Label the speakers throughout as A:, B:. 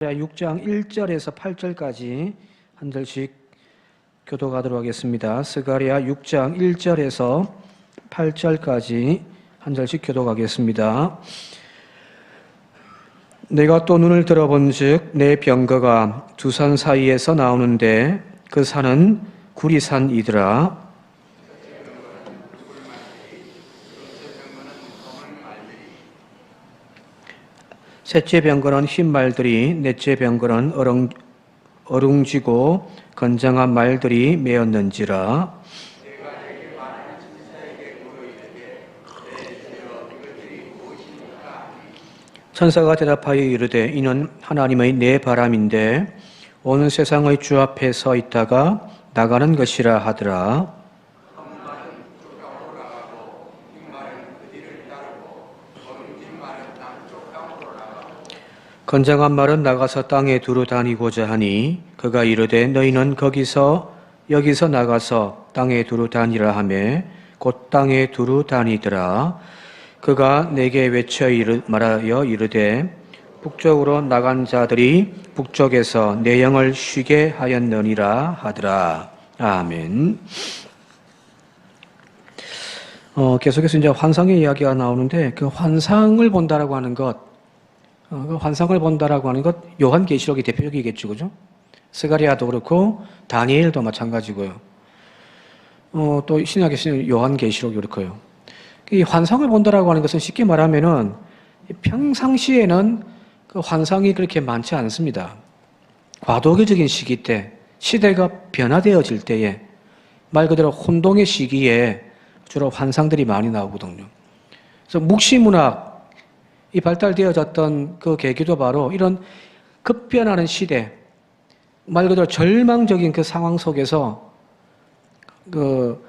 A: 6장 1절에서 8절까지 한 절씩 교독하도록 하겠습니다. 스가랴 6장 1절에서 8절까지 한 절씩 교독하겠습니다. 내가 또 눈을 들어본즉 내 병거가 두 산 사이에서 나오는데 그 산은 구리산이더라. 셋째 병거는 흰 말들이, 넷째 병거는 어룽지고 건장한 말들이 메었는지라. 천사가 대답하여 이르되 이는 하나님의 내 바람인데 온 세상의 주 앞에 서 있다가 나가는 것이라 하더라. 건장한 말은 나가서 땅에 두루 다니고자 하니 그가 이르되 너희는 여기서 나가서 땅에 두루 다니라 하매 곧 땅에 두루 다니더라. 그가 내게 외쳐 말하여 이르되 북쪽으로 나간 자들이 북쪽에서 내 영을 쉬게 하였느니라 하더라. 아멘. 계속해서 이제 환상의 이야기가 나오는데 그 환상을 본다라고 하는 것, 그 환상을 본다라고 하는 것, 요한계시록이 대표적이겠죠, 그죠? 스가랴도 그렇고 다니엘도 마찬가지고요. 또 신약에서는 요한계시록이 그렇고요. 이 환상을 본다라고 하는 것은 쉽게 말하면은 평상시에는 그 환상이 그렇게 많지 않습니다. 과도기적인 시기 때, 시대가 변화되어질 때에, 말 그대로 혼동의 시기에 주로 환상들이 많이 나오거든요. 그래서 묵시문학 이 발달되어졌던 그 계기도 바로 이런 급변하는 시대, 말 그대로 절망적인 그 상황 속에서 그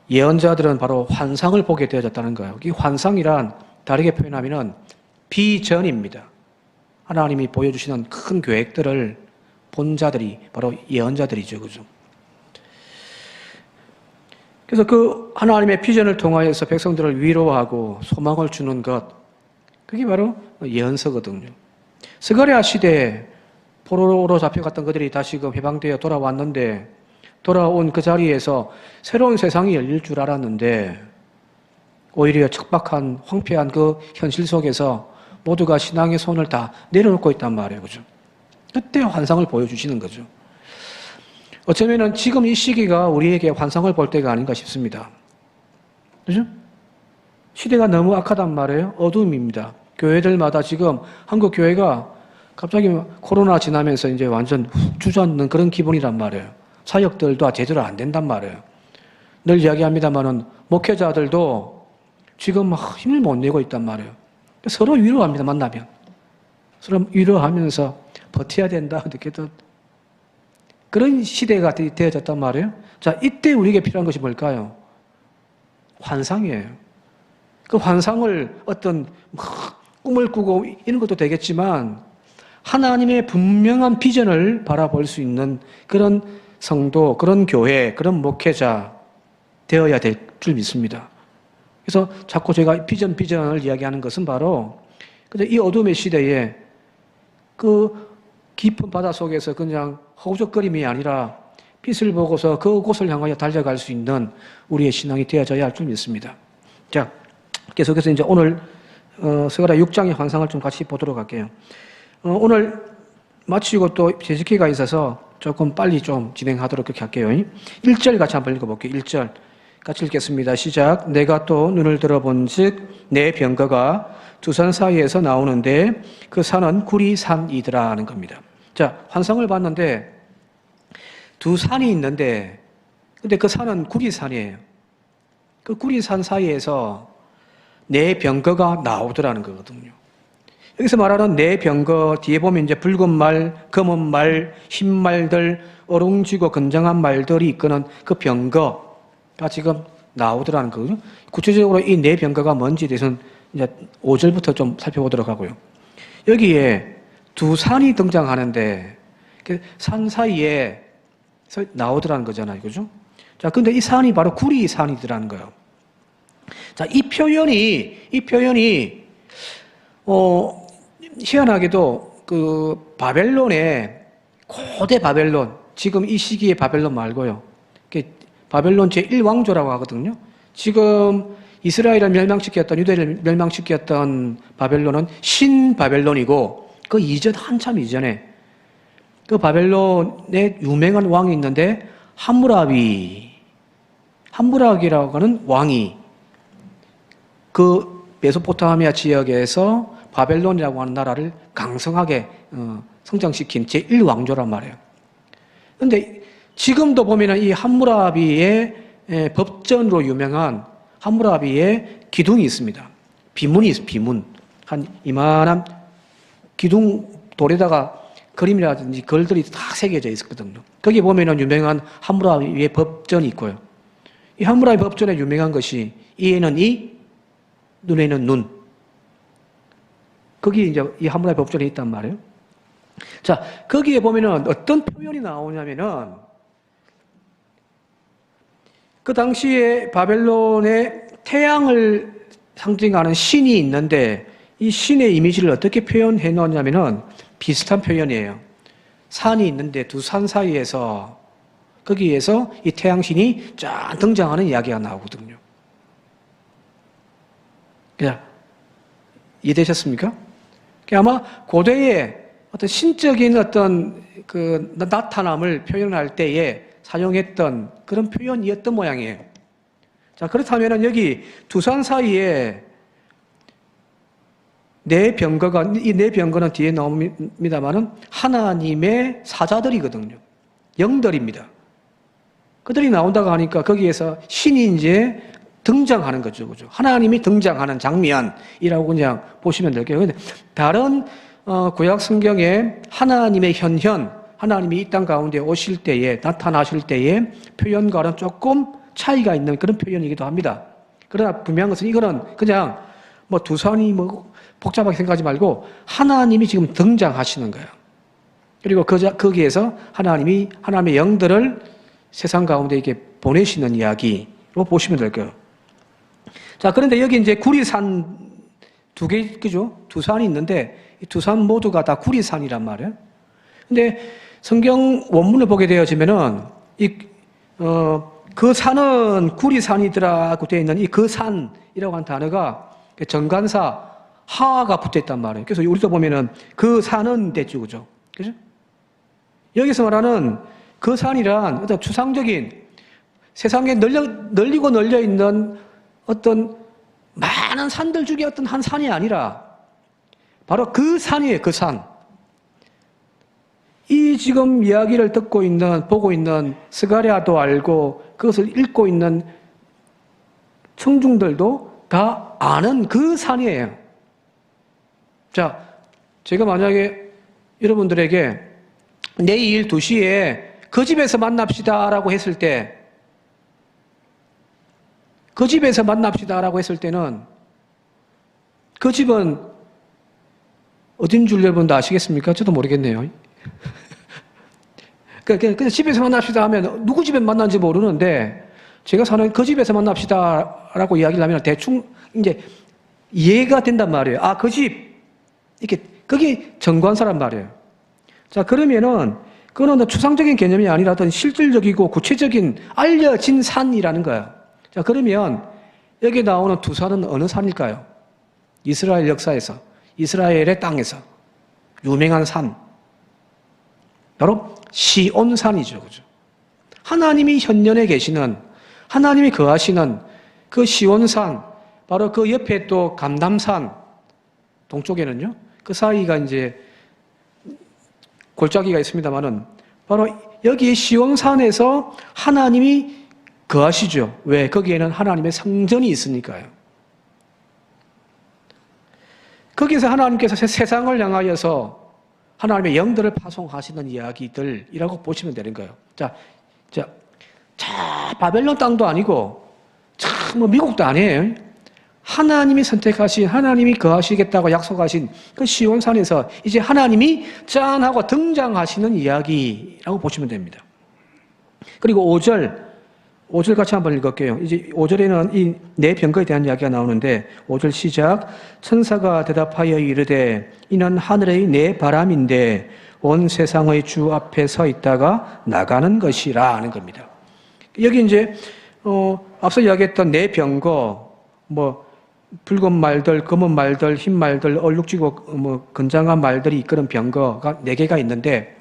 A: 예언자들은 바로 환상을 보게 되어졌다는 거예요. 이 환상이란 다르게 표현하면은 비전입니다. 하나님이 보여주시는 큰 계획들을 본 자들이 바로 예언자들이죠, 그죠? 그래서 그 하나님의 비전을 통하여서 백성들을 위로하고 소망을 주는 것, 그게 바로 예언서거든요. 스가랴 시대에 포로로 잡혀갔던 그들이 다시금 해방되어 돌아왔는데 돌아온 그 자리에서 새로운 세상이 열릴 줄 알았는데 오히려 척박한 황폐한 그 현실 속에서 모두가 신앙의 손을 다 내려놓고 있단 말이에요. 그죠? 그때 환상을 보여주시는 거죠. 어쩌면은 지금 이 시기가 우리에게 환상을 볼 때가 아닌가 싶습니다. 그죠? 시대가 너무 악하단 말이에요. 어둠입니다. 교회들마다 지금 한국 교회가 갑자기 코로나 지나면서 이제 완전 훅 주저앉는 그런 기분이란 말이에요. 사역들도 제대로 안 된단 말이에요. 늘 이야기합니다만은 목회자들도 지금 막 힘을 못 내고 있단 말이에요. 서로 위로합니다. 만나면 서로 위로하면서 버텨야 된다. 이렇게도 그런 시대가 되어졌단 말이에요. 자, 이때 우리에게 필요한 것이 뭘까요? 환상이에요. 그 환상을 어떤 꿈을 꾸고 이런 것도 되겠지만 하나님의 분명한 비전을 바라볼 수 있는 그런 성도, 그런 교회, 그런 목회자 되어야 될 줄 믿습니다. 그래서 자꾸 제가 비전을 이야기하는 것은 바로 이 어둠의 시대에 그 깊은 바다 속에서 그냥 허우적거림이 아니라 빛을 보고서 그곳을 향하여 달려갈 수 있는 우리의 신앙이 되어져야 할 줄 믿습니다. 자, 계속해서 이제 오늘 스가랴 6장의 환상을 좀 같이 보도록 할게요. 오늘 마치고 또 재직기가 있어서 조금 빨리 좀 진행하도록 그렇게 할게요. 1절 같이 한번 읽어볼게요. 1절 같이 읽겠습니다. 시작. 내가 또 눈을 들어본즉 내 병거가 두 산 사이에서 나오는데 그 산은 구리산이더라 하는 겁니다. 자, 환상을 봤는데 두 산이 있는데 근데 그 산은 구리산이에요. 그 구리산 사이에서 내 병거가 나오더라는 거거든요. 여기서 말하는 내 병거 뒤에 보면 이제 붉은 말, 검은 말, 흰 말들, 어룽지고 건장한 말들이 이끄는 그 병거가 지금 나오더라는 거거든요. 구체적으로 이 내 병거가 뭔지에 대해서는 이제 5절부터 좀 살펴보도록 하고요. 여기에 두 산이 등장하는데 그 산 사이에 나오더라는 거잖아요. 그죠? 자, 근데 이 산이 바로 구리산이더라는 거예요. 자, 이 표현이 희한하게도 그 바벨론의 고대 바벨론, 지금 이 시기의 바벨론 말고요. 바벨론 제1왕조라고 하거든요. 지금 이스라엘을 멸망시켰던, 유대를 멸망시켰던 바벨론은 신바벨론이고, 그 이전, 한참 이전에 그 바벨론에 유명한 왕이 있는데, 함무라비라고 하는 왕이 그 메소포타미아 지역에서 바벨론이라고 하는 나라를 강성하게 성장시킨 제1왕조란 말이에요. 그런데 지금도 보면은 이 함무라비의 법전으로 유명한 함무라비의 기둥이 있습니다. 비문이 있어요, 비문. 한 이만한 기둥 돌에다가 그림이라든지 글들이 다 새겨져 있거든요. 거기 보면은 유명한 함무라비의 법전이 있고요. 이 함무라비 법전에 유명한 것이 이에는 이, 눈에는 눈. 거기 이제 이 함무라비 법전에 있단 말이에요. 자, 거기에 보면은 어떤 표현이 나오냐면은 그 당시에 바벨론에 태양을 상징하는 신이 있는데 이 신의 이미지를 어떻게 표현해 놓냐면은 비슷한 표현이에요. 산이 있는데 두 산 사이에서 거기에서 이 태양신이 쫙 등장하는 이야기가 나오거든요. 그냥 이해되셨습니까? 아마 고대에 어떤 신적인 어떤 그 나타남을 표현할 때에 사용했던 그런 표현이었던 모양이에요. 자, 그렇다면 여기 두 산 사이에 네 병거가, 이 네 병거는 뒤에 나옵니다만은 하나님의 사자들이거든요. 영들입니다. 그들이 나온다고 하니까 거기에서 신이 이제 등장하는 거죠. 그죠? 하나님이 등장하는 장면이라고 그냥 보시면 될게요. 근데 다른 구약 성경에 하나님의 현현, 하나님이 이 땅 가운데 오실 때에, 나타나실 때에 표현과는 조금 차이가 있는 그런 표현이기도 합니다. 그러나 분명한 것은 이거는 그냥 뭐 두 산이 뭐 복잡하게 생각하지 말고 하나님이 지금 등장하시는 거예요. 그리고 거기에서 하나님의 영들을 세상 가운데 이렇게 보내시는 이야기로 보시면 될 거예요. 자, 그런데 여기 이제 구리산 두 개, 그죠? 두 산이 있는데 이 두 산 모두가 다 구리산이란 말이에요. 근데 성경 원문을 보게 되어지면은 그 산은 구리산이더라고 되어 있는 이 그 산이라고 하는 단어가 정관사 하가 붙어 있단 말이에요. 그래서 우리도 보면은 그 산은 됐죠, 그죠? 그죠? 여기서 말하는 그 산이란 어떤 추상적인 세상에 널리고 널려 있는 어떤 많은 산들 중에 어떤 한 산이 아니라 바로 그 산이에요, 그 산. 이 지금 이야기를 듣고 있는, 보고 있는 스가랴도 알고 그것을 읽고 있는 청중들도 다 아는 그 산이에요. 자, 제가 만약에 여러분들에게 내일 2시에 그 집에서 만납시다라고 했을 때, 그 집에서 만납시다라고 했을 때는 그 집은 어딘 줄 여러분도 아시겠습니까? 저도 모르겠네요. 그래서 집에서 만납시다 하면 누구 집에 만난지 모르는데 제가 사는 그 집에서 만납시다라고 이야기를 하면 대충 이제 이해가 된단 말이에요. 아, 그 집. 이렇게, 그게 정관사란 말이에요. 자, 그러면은 그거는 추상적인 개념이 아니라 어떤 실질적이고 구체적인 알려진 산이라는 거예요. 자, 그러면 여기 나오는 두 산은 어느 산일까요? 이스라엘 역사에서, 이스라엘의 땅에서 유명한 산. 바로 시온산이죠. 그죠? 하나님이 현년에 계시는, 하나님이 거하시는 그 시온산, 바로 그 옆에 또 감담산, 동쪽에는요, 그 사이가 이제 골짜기가 있습니다만은, 바로 여기 시온산에서 하나님이 거하시죠. 왜? 거기에는 하나님의 성전이 있으니까요. 거기서 하나님께서 세상을 향하여서 하나님의 영들을 파송하시는 이야기들이라고 보시면 되는 거예요. 자, 바벨론 땅도 아니고, 뭐 미국도 아니에요. 하나님이 선택하신, 하나님이 거하시겠다고 약속하신 그 시온산에서 이제 하나님이 짠 하고 등장하시는 이야기라고 보시면 됩니다. 그리고 5절 5절 같이 한번 읽을게요. 이제 5절에는 이 내 병거에 대한 이야기가 나오는데 5절 시작. 천사가 대답하여 이르되 이는 하늘의 내 바람인데 온 세상의 주 앞에 서 있다가 나가는 것이라 하는 겁니다. 여기 이제 앞서 이야기했던 내 병거, 뭐 붉은 말들, 검은 말들, 흰 말들, 얼룩지고 뭐 건장한 말들이 이끄는 병거가 4개가 있는데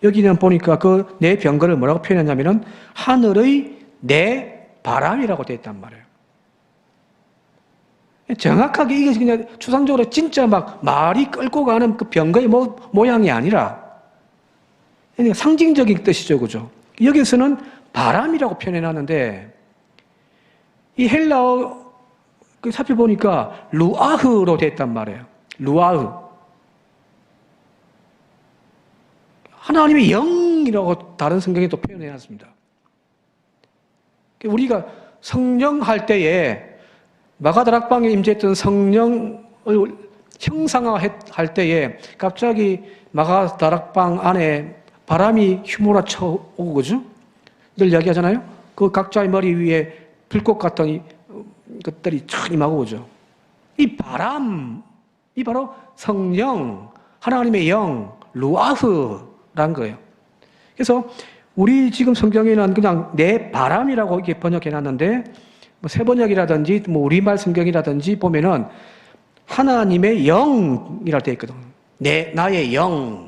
A: 여기는 보니까 그 내 병거를 뭐라고 표현했냐면은 하늘의 내 바람이라고 되어 있단 말이에요. 정확하게 이게 그냥 추상적으로 진짜 막 말이 끌고 가는 그 병거의 모양이 아니라 그러니까 상징적인 뜻이죠, 그죠? 여기서는 바람이라고 표현해놨는데 이 헬라어 살펴보니까 루아흐로 되어 있단 말이에요. 루아흐. 하나님의 영이라고 다른 성경에 또 표현해놨습니다. 우리가 성령 할 때에 마가다락방에 임재했던 성령을 형상화할 때에 갑자기 마가다락방 안에 바람이 휘몰아쳐 오고, 그죠? 늘 이야기하잖아요? 그 각자의 머리 위에 불꽃 같은 것들이 촥 임하고 오죠. 이 바람, 이 바로 성령, 하나님의 영, 루아흐란 거예요. 그래서 우리 지금 성경에는 그냥 내 바람이라고 이렇게 번역해놨는데 뭐 세번역이라든지 뭐 우리말 성경이라든지 보면은 하나님의 영이라고 되어 있거든. 나의 영.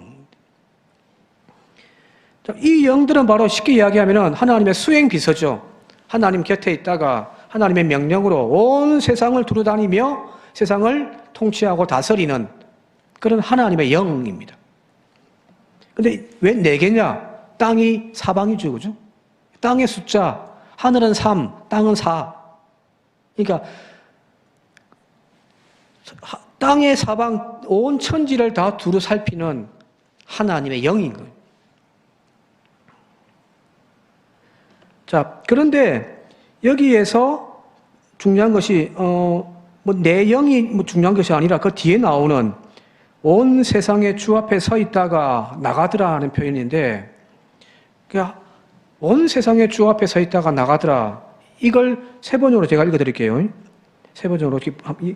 A: 이 영들은 바로 쉽게 이야기하면은 하나님의 수행 비서죠. 하나님 곁에 있다가 하나님의 명령으로 온 세상을 두루다니며 세상을 통치하고 다스리는 그런 하나님의 영입니다. 근데 왜 4개냐? 땅이 사방이죠, 그죠? 땅의 숫자, 하늘은 3, 땅은 4. 그러니까 땅의 사방 온 천지를 다 두루 살피는 하나님의 영인 거예요. 자, 그런데 여기에서 중요한 것이 내 영이 중요한 것이 아니라 그 뒤에 나오는 온 세상의 주 앞에 서 있다가 나가더라 하는 표현인데, 그러니까 온 세상의 주 앞에 서 있다가 나가더라. 이걸 세번역으로 제가 읽어드릴게요. 세번역으로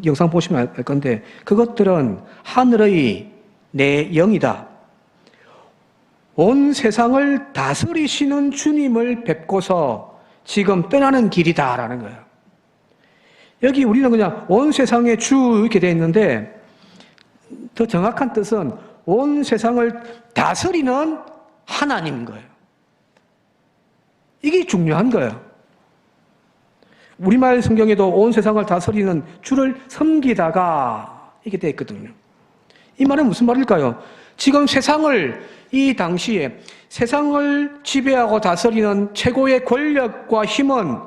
A: 영상 보시면 알 건데, 그것들은 하늘의 내 영이다. 온 세상을 다스리시는 주님을 뵙고서 지금 떠나는 길이다라는 거예요. 여기 우리는 그냥 온 세상의 주 이렇게 되어 있는데 더 정확한 뜻은 온 세상을 다스리는 하나님인 거예요. 이게 중요한 거예요. 우리말 성경에도 온 세상을 다스리는 주를 섬기다가 이렇게 되어 있거든요. 이 말은 무슨 말일까요? 지금 이 당시에 세상을 지배하고 다스리는 최고의 권력과 힘은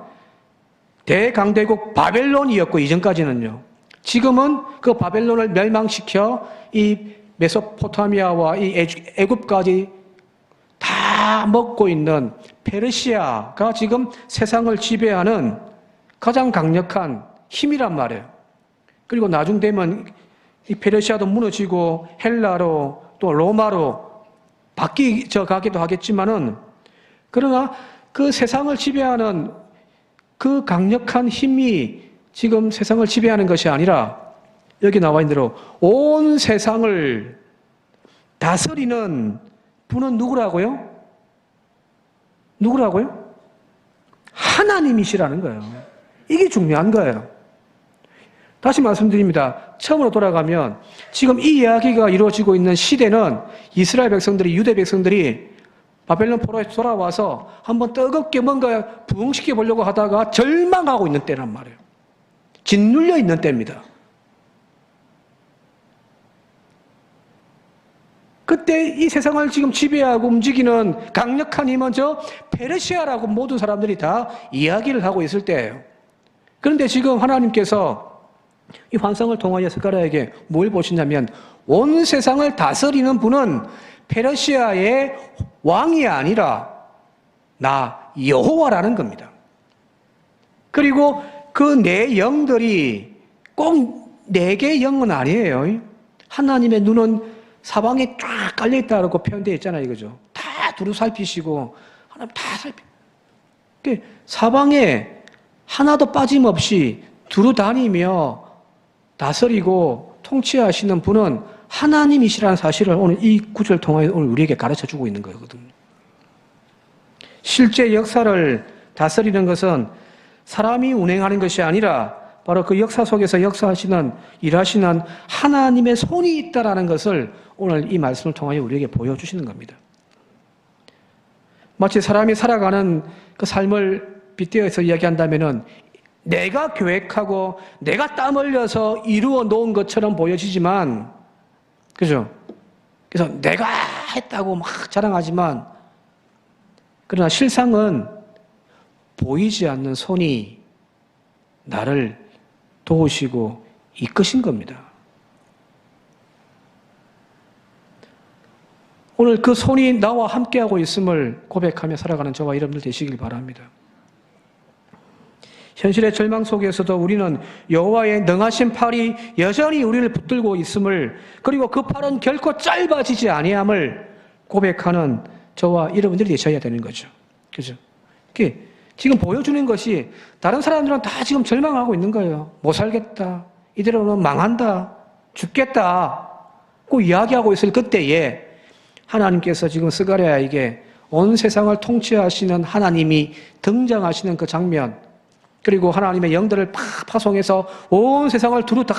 A: 대강대국 바벨론이었고, 이전까지는요. 지금은 그 바벨론을 멸망시켜 이 메소포타미아와 이 애굽까지 다 먹고 있는 페르시아가 지금 세상을 지배하는 가장 강력한 힘이란 말이에요. 그리고 나중 되면 이 페르시아도 무너지고 헬라로 또 로마로 바뀌어 가기도 하겠지만은, 그러나 그 세상을 지배하는 그 강력한 힘이 지금 세상을 지배하는 것이 아니라 여기 나와 있는 대로 온 세상을 다스리는 분은 누구라고요? 누구라고요? 하나님이시라는 거예요. 이게 중요한 거예요. 다시 말씀드립니다. 처음으로 돌아가면 지금 이 이야기가 이루어지고 있는 시대는 이스라엘 백성들이, 유대 백성들이 바벨론 포로에서 돌아와서 한번 뜨겁게 뭔가 부흥시켜 보려고 하다가 절망하고 있는 때란 말이에요. 짓눌려 있는 때입니다. 그때 이 세상을 지금 지배하고 움직이는 강력한 힘은 저 페르시아라고 모든 사람들이 다 이야기를 하고 있을 때예요. 그런데 지금 하나님께서 이 환상을 통하여 스가랴에게 뭘 보시냐면 온 세상을 다스리는 분은 페르시아의 왕이 아니라 나 여호와라는 겁니다. 그리고 그 네 영들이 꼭 4개의 영은 아니에요. 하나님의 눈은 사방에 쫙 깔려있다고 표현되어 있잖아요. 이거죠. 다 두루 살피시고 하나님 다 사방에 하나도 빠짐없이 두루 다니며 다스리고 통치하시는 분은 하나님이시라는 사실을 오늘 이 구절을 통해 오늘 우리에게 가르쳐 주고 있는 거거든요. 실제 역사를 다스리는 것은 사람이 운행하는 것이 아니라 바로 그 역사 속에서 역사하시는, 일하시는 하나님의 손이 있다라는 것을 오늘 이 말씀을 통하여 우리에게 보여주시는 겁니다. 마치 사람이 살아가는 그 삶을 빗대어서 이야기한다면은 내가 계획하고 내가 땀 흘려서 이루어 놓은 것처럼 보여지지만, 그죠? 그래서 내가 했다고 막 자랑하지만, 그러나 실상은 보이지 않는 손이 나를 도우시고 이끄신 겁니다. 오늘 그 손이 나와 함께하고 있음을 고백하며 살아가는 저와 여러분들 되시길 바랍니다. 현실의 절망 속에서도 우리는 여호와의 능하신 팔이 여전히 우리를 붙들고 있음을, 그리고 그 팔은 결코 짧아지지 아니함을 고백하는 저와 여러분들이 되셔야 되는 거죠. 그죠? 지금 보여주는 것이 다른 사람들은 다 지금 절망하고 있는 거예요. 못 살겠다. 이대로는 망한다. 죽겠다. 고 이야기하고 있을 그때에 하나님께서 지금 스가랴에게 온 세상을 통치하시는 하나님이 등장하시는 그 장면, 그리고 하나님의 영들을 파송해서 온 세상을 두루 다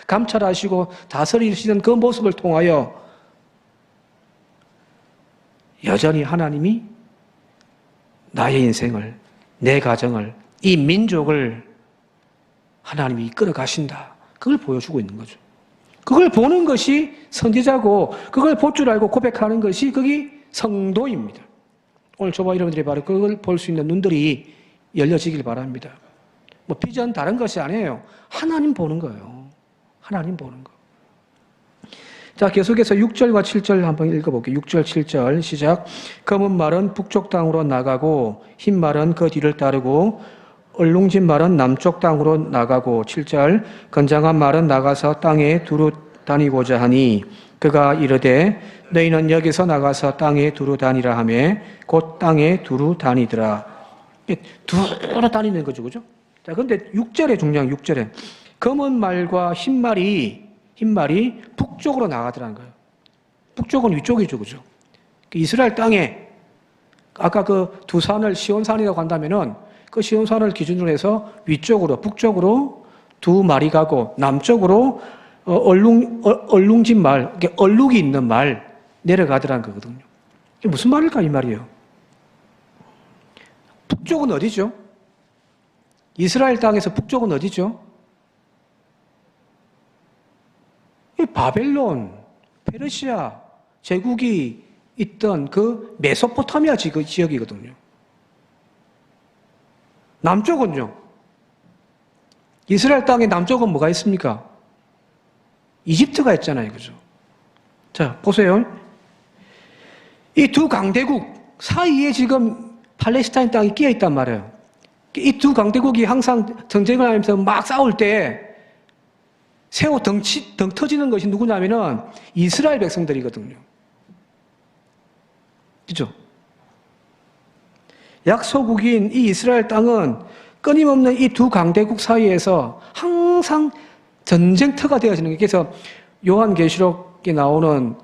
A: 감찰하시고 다스리시는 그 모습을 통하여 여전히 하나님이 나의 인생을, 내 가정을, 이 민족을 하나님이 이끌어 가신다. 그걸 보여주고 있는 거죠. 그걸 보는 것이 선지자고, 그걸 볼 줄 알고 고백하는 것이 그게 성도입니다. 오늘 저와 여러분들이 바로 그걸 볼 수 있는 눈들이 열려지길 바랍니다. 뭐 비전 다른 것이 아니에요. 하나님 보는 거예요. 하나님 보는 거. 자, 계속해서 6절과 7절 한번 읽어볼게요. 6절, 7절 시작. 검은 말은 북쪽 땅으로 나가고 흰 말은 그 뒤를 따르고 얼룩진 말은 남쪽 땅으로 나가고 7절. 건장한 말은 나가서 땅에 두루 다니고자 하니 그가 이르되 너희는 여기서 나가서 땅에 두루 다니라 하며 곧 땅에 두루 다니더라. 두루 다니는 거죠. 그죠? 자, 근데 6절에 중요한 6절에 검은 말과 흰 말이 북쪽으로 나가더라는 거예요. 북쪽은 위쪽이죠. 그죠? 이스라엘 땅에 아까 그 두 산을 시온산이라고 한다면은 그 시온산을 기준으로 해서 위쪽으로, 북쪽으로 두 말이 가고 남쪽으로 얼룩진 말, 얼룩이 있는 말 내려가더라는 거거든요. 이게 무슨 말일까 이 말이에요. 북쪽은 어디죠? 이스라엘 땅에서 북쪽은 어디죠? 바벨론, 페르시아 제국이 있던 그 메소포타미아 지역이거든요. 남쪽은요? 이스라엘 땅의 남쪽은 뭐가 있습니까? 이집트가 있잖아요. 그죠? 자, 보세요. 이 두 강대국 사이에 지금 팔레스타인 땅이 끼어 있단 말이에요. 이 두 강대국이 항상 전쟁을 하면서 막 싸울 때 새우 덩 터지는 것이 누구냐면은 이스라엘 백성들이거든요. 그죠? 약소국인 이 이스라엘 땅은 끊임없는 이 두 강대국 사이에서 항상 전쟁터가 되어지는 거예요. 그래서 요한계시록에 나오는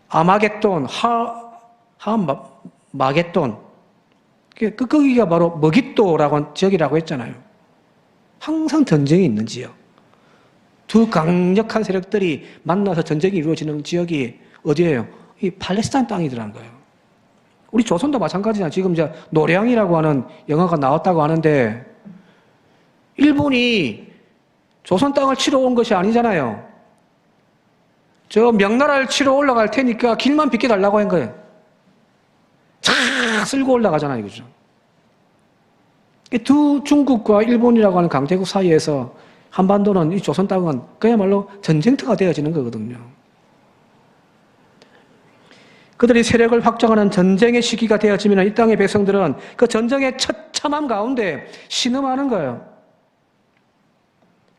A: 아마겟돈, 마겟돈, 거기가 바로 머깃도라고 하는 지역이라고 했잖아요. 항상 전쟁이 있는 지역. 두 강력한 세력들이 만나서 전쟁이 이루어지는 지역이 어디예요? 이 팔레스타인 땅이더라는 거예요. 우리 조선도 마찬가지잖아요. 지금 이제 노량이라고 하는 영화가 나왔다고 하는데 일본이 조선 땅을 치러 온 것이 아니잖아요. 저 명나라를 치러 올라갈 테니까 길만 비켜달라고 한 거예요. 쫙 쓸고 올라가잖아요. 그죠? 두 중국과 일본이라고 하는 강대국 사이에서 한반도는 이 조선 땅은 그야말로 전쟁터가 되어지는 거거든요. 그들이 세력을 확장하는 전쟁의 시기가 되어지면 이 땅의 백성들은 그 전쟁의 처참함 가운데 신음하는 거예요.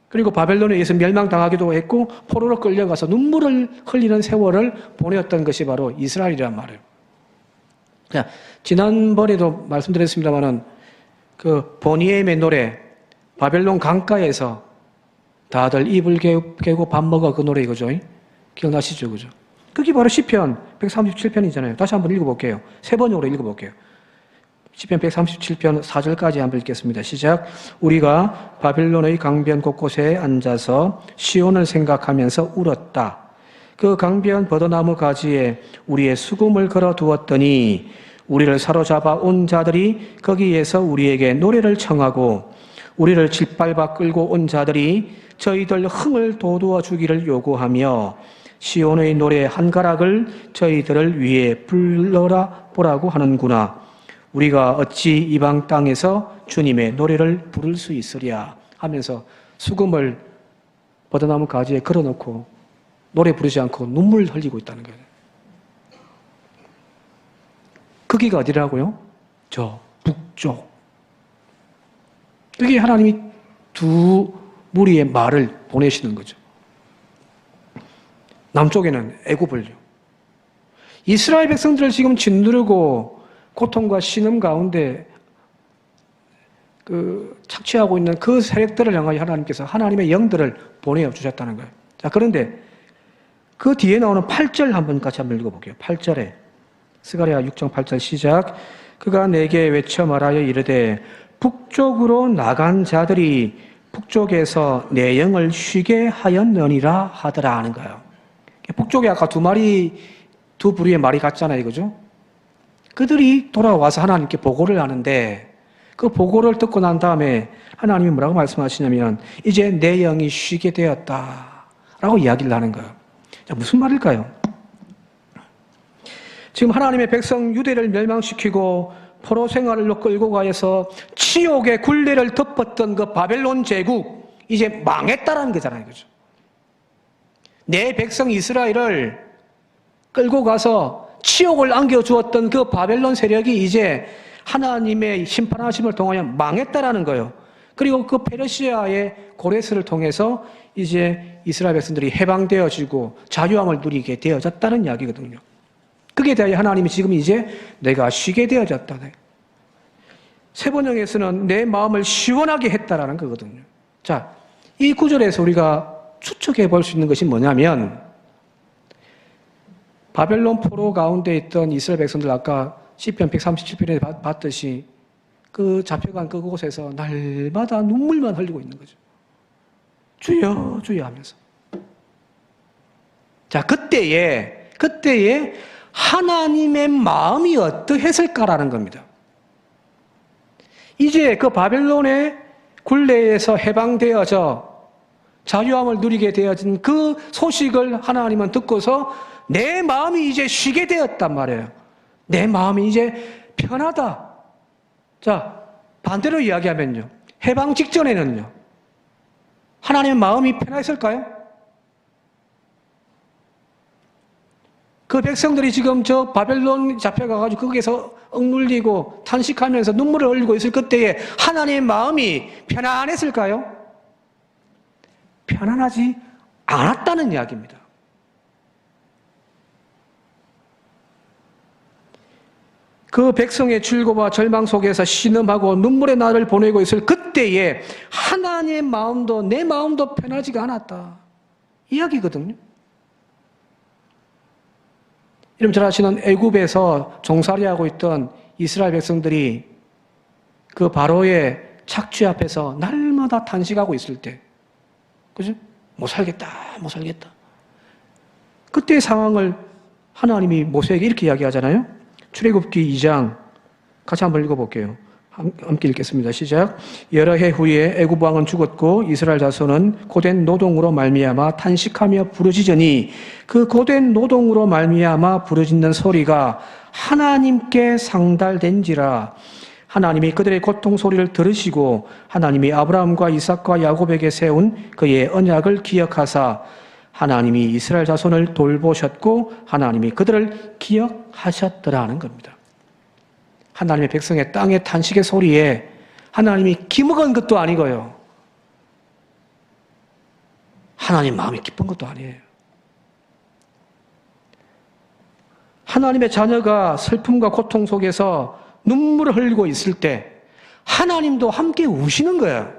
A: 그리고 바벨론에 의해서 멸망당하기도 했고 포로로 끌려가서 눈물을 흘리는 세월을 보내었던 것이 바로 이스라엘이란 말이에요. 자, 지난번에도 말씀드렸습니다마는 그 보니엠의 노래 바벨론 강가에서 다들 이불 개고 밥 먹어 그 노래 이거죠. 기억나시죠? 그죠? 그게 바로 시편 137편이잖아요. 다시 한번 읽어볼게요. 세 번역으로 읽어볼게요. 시편 137편 4절까지 한번 읽겠습니다. 시작. 우리가 바벨론의 강변 곳곳에 앉아서 시온을 생각하면서 울었다. 그 강변 버드나무 가지에 우리의 수금을 걸어두었더니 우리를 사로잡아 온 자들이 거기에서 우리에게 노래를 청하고 우리를 짓밟아 끌고 온 자들이 저희들 흥을 돋우어 주기를 요구하며 시온의 노래 한 가락을 저희들을 위해 불러라 보라고 하는구나. 우리가 어찌 이방 땅에서 주님의 노래를 부를 수 있으랴 하면서 수금을 버드나무 가지에 걸어놓고 노래 부르지 않고 눈물 흘리고 있다는 거예요. 거기가 어디라고요? 저 북쪽. 여기 하나님이 두 무리의 말을 보내시는 거죠. 남쪽에는 애굽을요. 이스라엘 백성들을 지금 짓누르고 고통과 신음 가운데 착취하고 있는 그 세력들을 향하여 하나님께서 하나님의 영들을 보내주셨다는 거예요. 자, 그런데 그 뒤에 나오는 8절 한번 같이 한번 읽어볼게요. 8절에 스가랴 6장 8절 시작. 그가 내게 외쳐 말하여 이르되 북쪽으로 나간 자들이 북쪽에서 내 영을 쉬게 하였느니라 하더라 하는 거예요. 북쪽에 아까 두 부류의 말이 같잖아요. 그죠? 그들이 돌아와서 하나님께 보고를 하는데 그 보고를 듣고 난 다음에 하나님이 뭐라고 말씀하시냐면 이제 내 영이 쉬게 되었다라고 이야기를 하는 거예요. 자, 무슨 말일까요? 지금 하나님의 백성 유대를 멸망시키고 포로 생활로 끌고 가서 치욕의 굴레를 덮었던 그 바벨론 제국 이제 망했다라는 거잖아요. 그죠? 내 백성 이스라엘을 끌고 가서 치욕을 안겨주었던 그 바벨론 세력이 이제 하나님의 심판하심을 통하여 망했다라는 거예요. 그리고 그 페르시아의 고레스를 통해서 이제 이스라엘 백성들이 해방되어지고 자유함을 누리게 되어졌다는 이야기거든요. 그게 대하여 하나님이 지금 이제 내가 쉬게 되어졌다. 세 번역에서는 내 마음을 시원하게 했다라는 거거든요. 자, 이 구절에서 우리가 추측해 볼 수 있는 것이 뭐냐면 바벨론 포로 가운데 있던 이스라엘 백성들 아까 시편 137편에 봤듯이 그 잡혀간 그곳에서 날마다 눈물만 흘리고 있는 거죠. 주여 주여 하면서. 자, 그때에 하나님의 마음이 어떠했을까라는 겁니다. 이제 그 바벨론의 굴레에서 해방되어져 자유함을 누리게 되어진 그 소식을 하나님은 듣고서 내 마음이 이제 쉬게 되었단 말이에요. 내 마음이 이제 편하다. 자, 반대로 이야기하면요. 해방 직전에는요. 하나님의 마음이 편했을까요? 그 백성들이 지금 저 바벨론 잡혀가가지고 거기에서 억눌리고 탄식하면서 눈물을 흘리고 있을 그때에 하나님의 마음이 편안했을까요? 편안하지 않았다는 이야기입니다. 그 백성의 즐거움과 절망 속에서 신음하고 눈물의 날을 보내고 있을 그때에 하나님의 마음도 내 마음도 편하지가 않았다. 이야기거든요. 여러분 잘 아시는 애굽에서 종살이하고 있던 이스라엘 백성들이 그 바로의 착취 앞에서 날마다 탄식하고 있을 때, 그죠? 못 살겠다. 그때의 상황을 하나님이 모세에게 이렇게 이야기하잖아요. 출애굽기 2장 같이 한번 읽어볼게요. 함께 읽겠습니다. 시작. 여러 해 후에 애굽 왕은 죽었고 이스라엘 자손은 고된 노동으로 말미암아 탄식하며 부르짖으니 그 고된 노동으로 말미암아 부르짖는 소리가 하나님께 상달된지라. 하나님이 그들의 고통 소리를 들으시고 하나님이 아브라함과 이삭과 야곱에게 세운 그의 언약을 기억하사 하나님이 이스라엘 자손을 돌보셨고 하나님이 그들을 기억하셨더라는 겁니다. 하나님의 백성의 땅의 탄식의 소리에 하나님이 기먹은 것도 아니고요. 하나님 마음이 기쁜 것도 아니에요. 하나님의 자녀가 슬픔과 고통 속에서 눈물을 흘리고 있을 때 하나님도 함께 우시는 거예요.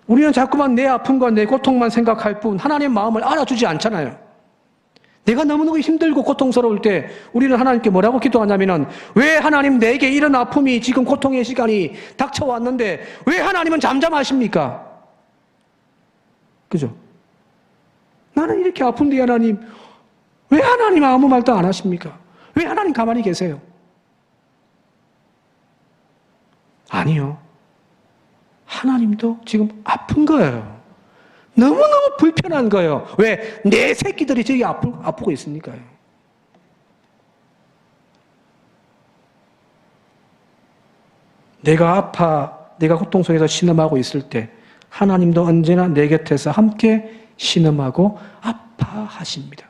A: 우리는 자꾸만 내 아픔과 내 고통만 생각할 뿐 하나님의 마음을 알아주지 않잖아요. 내가 너무너무 힘들고 고통스러울 때 우리는 하나님께 뭐라고 기도하냐면은 왜 하나님 내게 이런 아픔이 지금 고통의 시간이 닥쳐왔는데 왜 하나님은 잠잠하십니까? 그죠? 나는 이렇게 아픈데 하나님 왜 하나님 아무 말도 안 하십니까? 왜 하나님 가만히 계세요? 아니요. 하나님도 지금 아픈 거예요. 너무너무 불편한 거예요. 왜? 내 새끼들이 저기 아프고 있으니까요. 내가 아파, 내가 고통 속에서 신음하고 있을 때 하나님도 언제나 내 곁에서 함께 신음하고 아파하십니다.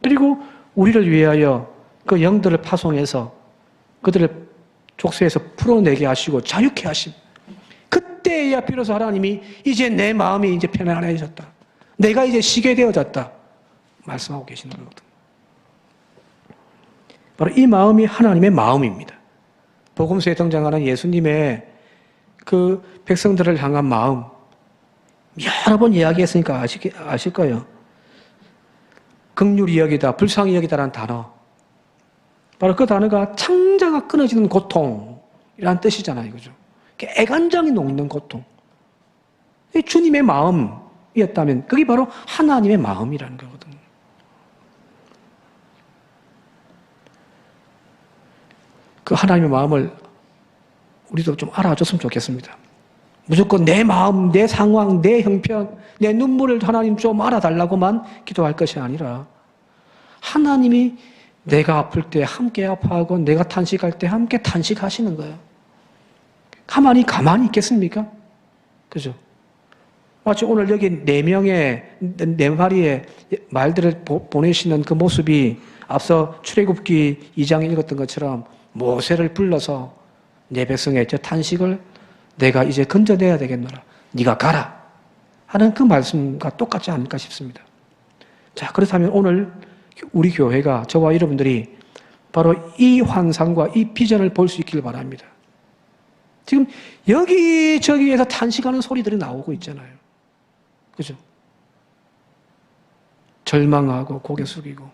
A: 그리고 우리를 위하여 그 영들을 파송해서 그들을 족쇄에서 풀어내게 하시고 자유케 하십니다. 그때야 비로소 하나님이 이제 내 마음이 이제 편안해졌다. 내가 이제 쉬게 되어졌다. 말씀하고 계시는 거거든요. 바로 이 마음이 하나님의 마음입니다. 복음서에 등장하는 예수님의 그 백성들을 향한 마음 여러 번 이야기했으니까 아실 거예요. 긍휼히 여기다, 불쌍히 여기다라는 단어. 바로 그 단어가 창자가 끊어지는 고통이라는 뜻이잖아요. 그죠? 애간장이 녹는 고통. 주님의 마음이었다면 그게 바로 하나님의 마음이라는 거거든요. 그 하나님의 마음을 우리도 좀 알아줬으면 좋겠습니다. 무조건 내 마음, 내 상황, 내 형편, 내 눈물을 하나님 좀 알아달라고만 기도할 것이 아니라 하나님이 내가 아플 때 함께 아파하고 내가 탄식할 때 함께 탄식하시는 거예요. 가만히 있겠습니까? 그죠? 마치 오늘 여기 4명의, 4마리의 말들을 보내시는 그 모습이 앞서 출애굽기 2장에 읽었던 것처럼 모세를 불러서 내 백성의 저 탄식을 내가 이제 건져내야 되겠노라. 네가 가라. 하는 그 말씀과 똑같지 않을까 싶습니다. 자, 그렇다면 오늘 우리 교회가 저와 여러분들이 바로 이 환상과 이 비전을 볼 수 있기를 바랍니다. 지금 여기저기에서 탄식하는 소리들이 나오고 있잖아요. 그죠? 절망하고 고개 숙이고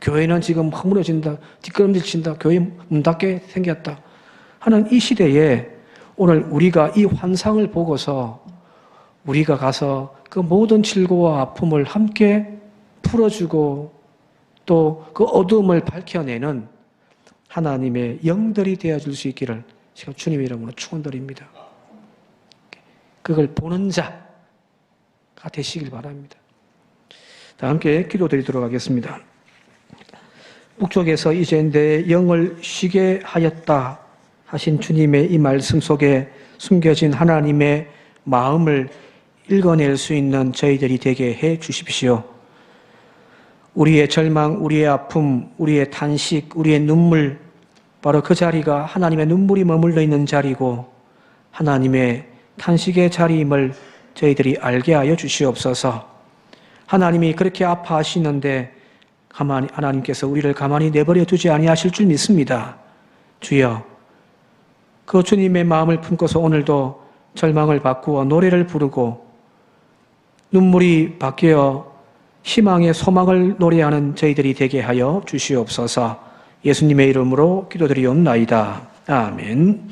A: 교회는 지금 확 무너진다, 뒷걸음질 친다, 교회 문 닫게 생겼다 하는 이 시대에 오늘 우리가 이 환상을 보고서 우리가 가서 그 모든 질고와 아픔을 함께 풀어주고 또 그 어두움을 밝혀내는 하나님의 영들이 되어줄 수 있기를 제가 주님의 이름으로 축원드립니다. 그걸 보는 자가 되시길 바랍니다. 다 함께 기도드리도록 하겠습니다. 북쪽에서 이제 내 영을 쉬게 하였다 하신 주님의 이 말씀 속에 숨겨진 하나님의 마음을 읽어낼 수 있는 저희들이 되게 해 주십시오. 우리의 절망, 우리의 아픔, 우리의 탄식, 우리의 눈물, 바로 그 자리가 하나님의 눈물이 머물러 있는 자리고 하나님의 탄식의 자리임을 저희들이 알게 하여 주시옵소서. 하나님이 그렇게 아파하시는데 가만히 하나님께서 우리를 가만히 내버려 두지 아니하실 줄 믿습니다. 주여, 그 주님의 마음을 품고서 오늘도 절망을 바꾸어 노래를 부르고 눈물이 바뀌어 희망의 소망을 노래하는 저희들이 되게 하여 주시옵소서. 예수님의 이름으로 기도드리옵나이다. 아멘.